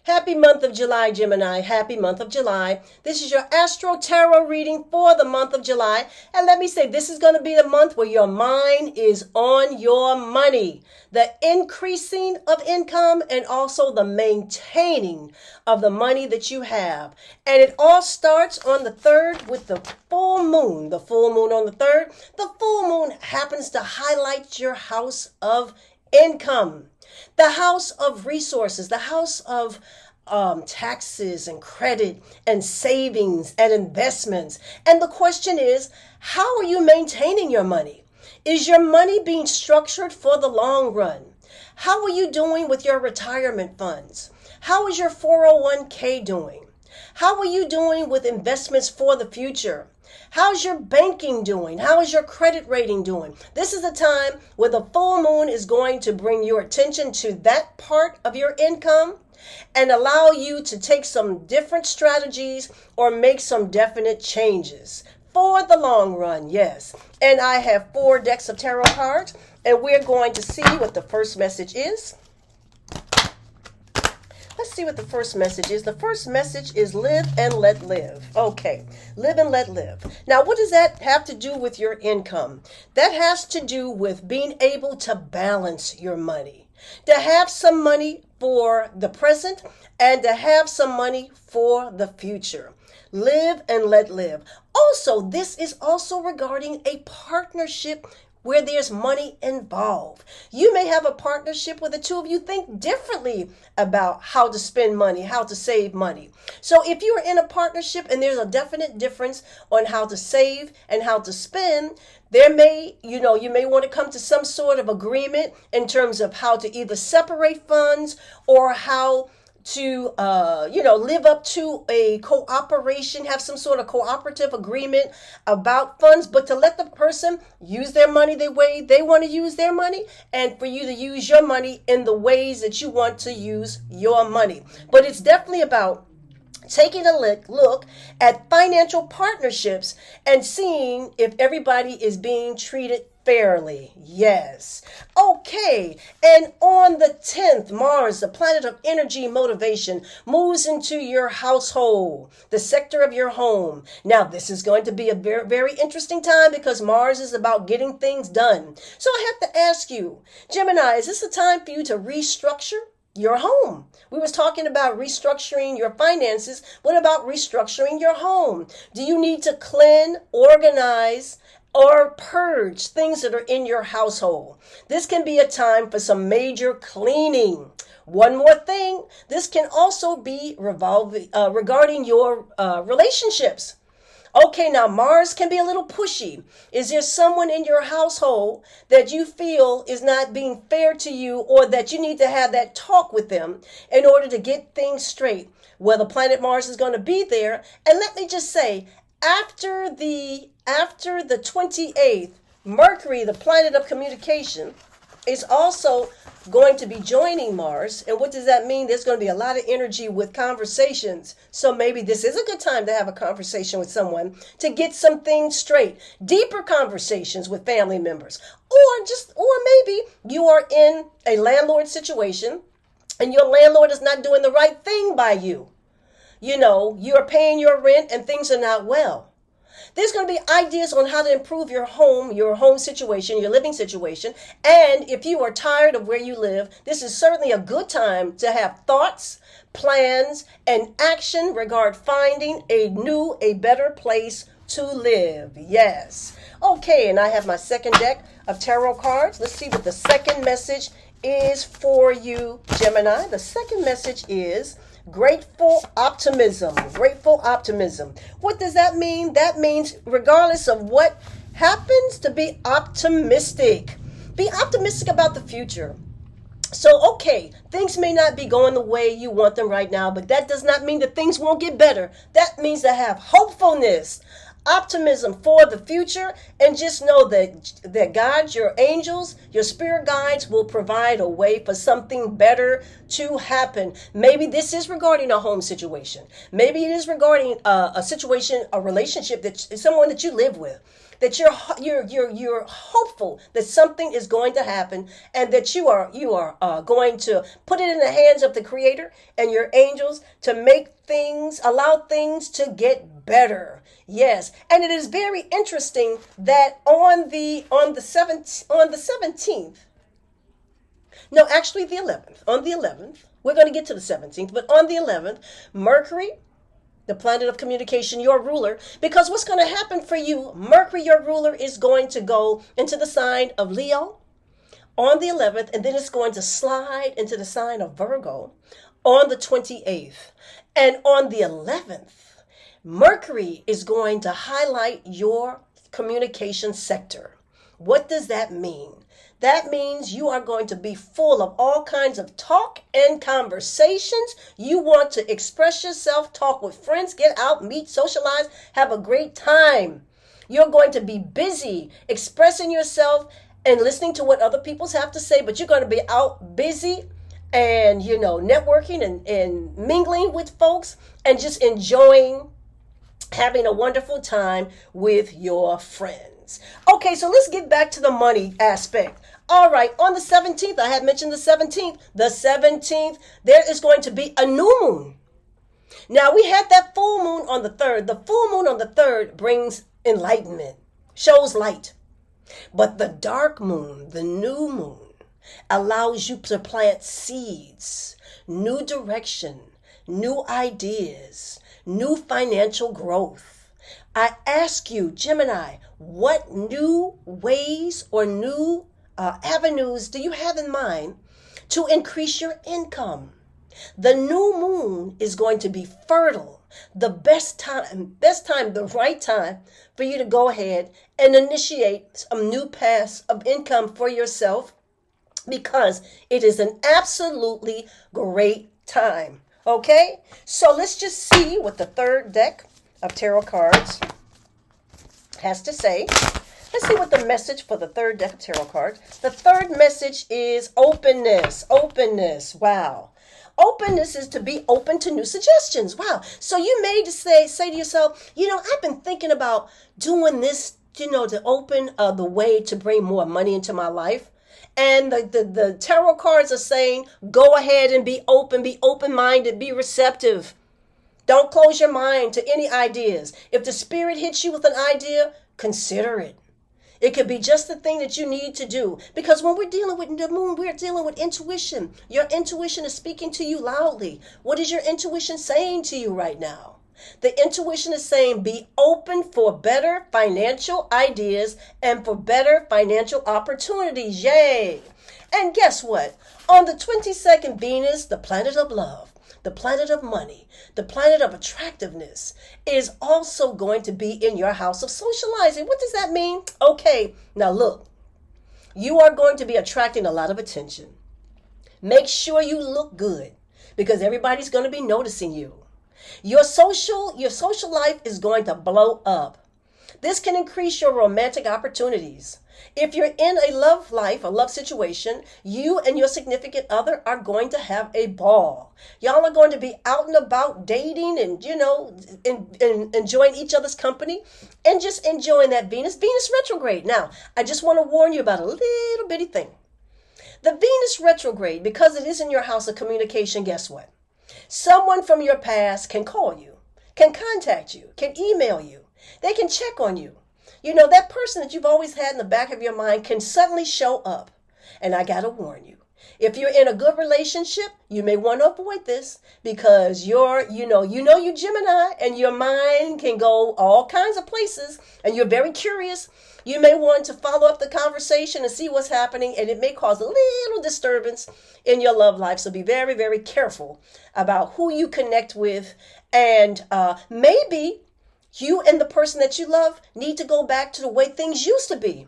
Happy month of July, Gemini. Happy month of July. This is your Astro Tarot reading for the month of July. And let me say, this is going to be the month where your mind is on your money. The increasing of income and also the maintaining of the money that you have. And it all starts on the 3rd with the full moon. The full moon on the 3rd. The full moon happens to highlight your house of income. The house of resources, the house of taxes and credit and savings and investments. And the question is, how are you maintaining your money? Is your money being structured for the long run? How are you doing with your retirement funds? How is your 401k doing? How are you doing with investments for the future? How's your banking doing? How is your credit rating doing? This is a time where the full moon is going to bring your attention to that part of your income and allow you to take some different strategies or make some definite changes for the long run, yes. And I have 4 decks of tarot cards, and we're going to see what the first message is. Let's see what the first message is. The first message is live and let live. Okay, live and let live. Now, what does that have to do with your income? That has to do with being able to balance your money, to have some money for the present and to have some money for the future. Live and let live. Also, this is also regarding a partnership where there's money involved. You may have a partnership where the two of you think differently about how to spend money, how to save money. So if you are in a partnership and there's a definite difference on how to save and how to spend, there may, you may want to come to some sort of agreement in terms of how to either separate funds or how to, live up to a cooperation, have some sort of cooperative agreement about funds, but to let the person use their money the way they want to use their money and for you to use your money in the ways that you want to use your money. But it's definitely about taking a look at financial partnerships and seeing if everybody is being treated fairly. Yes. Okay. And on the 10th, Mars, the planet of energy motivation, moves into your household, the sector of your home. Now, this is going to be a very, very interesting time because Mars is about getting things done. So I have to ask you, Gemini, is this a time for you to restructure your home? We was talking about restructuring your finances. What about restructuring your home? Do you need to clean, organize, or purge things that are in your household? This can be a time for some major cleaning. One more thing, this can also be regarding your relationships. Okay, now Mars can be a little pushy. Is there someone in your household that you feel is not being fair to you or that you need to have that talk with them in order to get things straight? Well, the planet Mars is going to be there. And let me just say, after the 28th, Mercury, the planet of communication, is also going to be joining Mars. And what does that mean? There's going to be a lot of energy with conversations. So maybe this is a good time to have a conversation with someone to get some things straight. Deeper conversations with family members. Or maybe you are in a landlord situation and your landlord is not doing the right thing by you. You are paying your rent and things are not well. There's going to be ideas on how to improve your home situation, your living situation. And if you are tired of where you live, this is certainly a good time to have thoughts, plans, and action regarding finding a better place to live. Yes. Okay, and I have my second deck of tarot cards. Let's see what the second message is for you, Gemini. The second message is grateful optimism. Grateful optimism. What does that mean? That means regardless of what happens, to be optimistic. Be optimistic about the future. So, okay, things may not be going the way you want them right now, but that does not mean that things won't get better. That means to have hopefulness, optimism for the future, and just know that God, your angels, your spirit guides will provide a way for something better to happen. Maybe this is regarding a home situation. Maybe it is regarding a situation, a relationship that someone that you live with. That you're hopeful that something is going to happen, and that you are going to put it in the hands of the Creator and your angels to allow things to get better. Yes, and it is very interesting that on the 17th. No, actually the 11th. On the 11th, we're going to get to the 17th, but on the 11th, Mercury, the planet of communication, your ruler, because what's going to happen for you, Mercury, your ruler, is going to go into the sign of Leo on the 11th, and then it's going to slide into the sign of Virgo on the 28th. And on the 11th, Mercury is going to highlight your communication sector. What does that mean? That means you are going to be full of all kinds of talk and conversations. You want to express yourself, talk with friends, get out, meet, socialize, have a great time. You're going to be busy expressing yourself and listening to what other people have to say, but you're going to be out busy and, networking and mingling with folks and just enjoying having a wonderful time with your friends. Okay, so let's get back to the money aspect. All right, on the 17th, I had mentioned the 17th. The 17th, there is going to be a new moon. Now, we had that full moon on the 3rd. The full moon on the 3rd brings enlightenment, shows light. But the dark moon, the new moon, allows you to plant seeds, new direction, new ideas, new financial growth. I ask you, Gemini, what new ways or new avenues do you have in mind to increase your income? The new moon is going to be fertile. The best time, the right time for you to go ahead and initiate some new paths of income for yourself, because it is an absolutely great time. Okay, so let's just see what the third deck of tarot cards has to say. Let's see what the message for the third deck of tarot cards. The third message is openness. Openness. Wow. Openness is to be open to new suggestions. Wow. So you may say to yourself, I've been thinking about doing this, to open the way to bring more money into my life. And the tarot cards are saying, go ahead and be open-minded, be receptive. Don't close your mind to any ideas. If the spirit hits you with an idea, consider it. It could be just the thing that you need to do. Because when we're dealing with the moon, we're dealing with intuition. Your intuition is speaking to you loudly. What is your intuition saying to you right now? The intuition is saying be open for better financial ideas and for better financial opportunities. Yay! And guess what? On the 22nd, Venus, the planet of love, the planet of money, the planet of attractiveness, is also going to be in your house of socializing. What does that mean? Okay, now look, you are going to be attracting a lot of attention. Make sure you look good, because everybody's going to be noticing you. Your social life is going to blow up. This can increase your romantic opportunities. If you're in a love life, a love situation, you and your significant other are going to have a ball. Y'all are going to be out and about dating and, enjoying each other's company and just enjoying that Venus retrograde. Now, I just want to warn you about a little bitty thing. The Venus retrograde, because it is in your house of communication, guess what? Someone from your past can call you, can contact you, can email you. They can check on you. That person that you've always had in the back of your mind can suddenly show up. And I got to warn you, if you're in a good relationship, you may want to avoid this, because you Gemini, and your mind can go all kinds of places, and you're very curious. You may want to follow up the conversation and see what's happening, and it may cause a little disturbance in your love life. So be very, very careful about who you connect with, and maybe you and the person that you love need to go back to the way things used to be.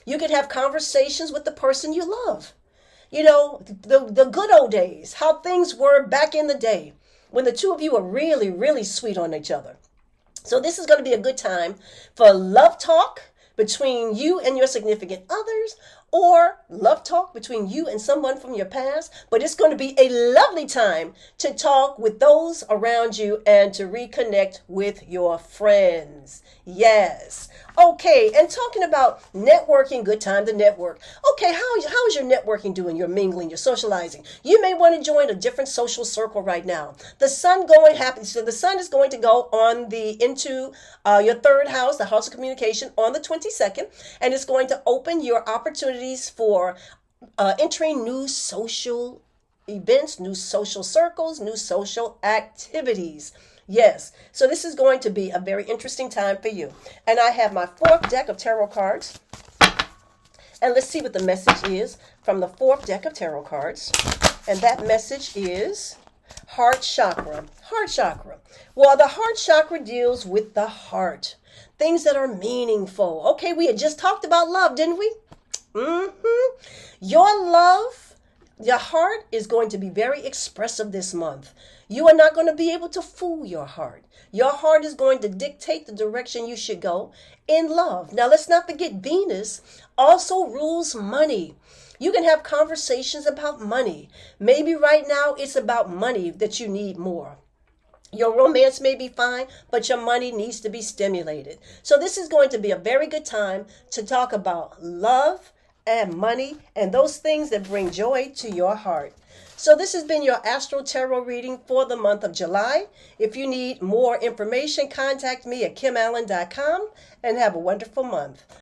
You could have conversations with the person you love. The good old days, how things were back in the day when the two of you were really, really sweet on each other. So this is going to be a good time for love talk between you and your significant others, or love talk between you and someone from your past. But it's going to be a lovely time to talk with those around you and to reconnect with your friends. Yes. Okay, and talking about networking, good time to network. Okay, how is your networking doing? Your mingling, your socializing. You may want to join a different social circle right now. The sun is going to go on into your third house, the house of communication, on the 22nd, and it's going to open your opportunities for entering new social events, new social circles, new social activities. Yes, so this is going to be a very interesting time for you. And I have my fourth deck of tarot cards. And let's see what the message is from the fourth deck of tarot cards. And that message is heart chakra. Heart chakra. Well, the heart chakra deals with the heart. Things that are meaningful. Okay, we had just talked about love, didn't we? Your love, your heart is going to be very expressive this month. You are not going to be able to fool your heart. Your heart is going to dictate the direction you should go in love. Now, let's not forget Venus also rules money. You can have conversations about money. Maybe right now it's about money that you need more. Your romance may be fine, but your money needs to be stimulated. So this is going to be a very good time to talk about love and money and those things that bring joy to your heart. So this has been your Astro Tarot reading for the month of July. If you need more information, contact me at kimallen.com and have a wonderful month.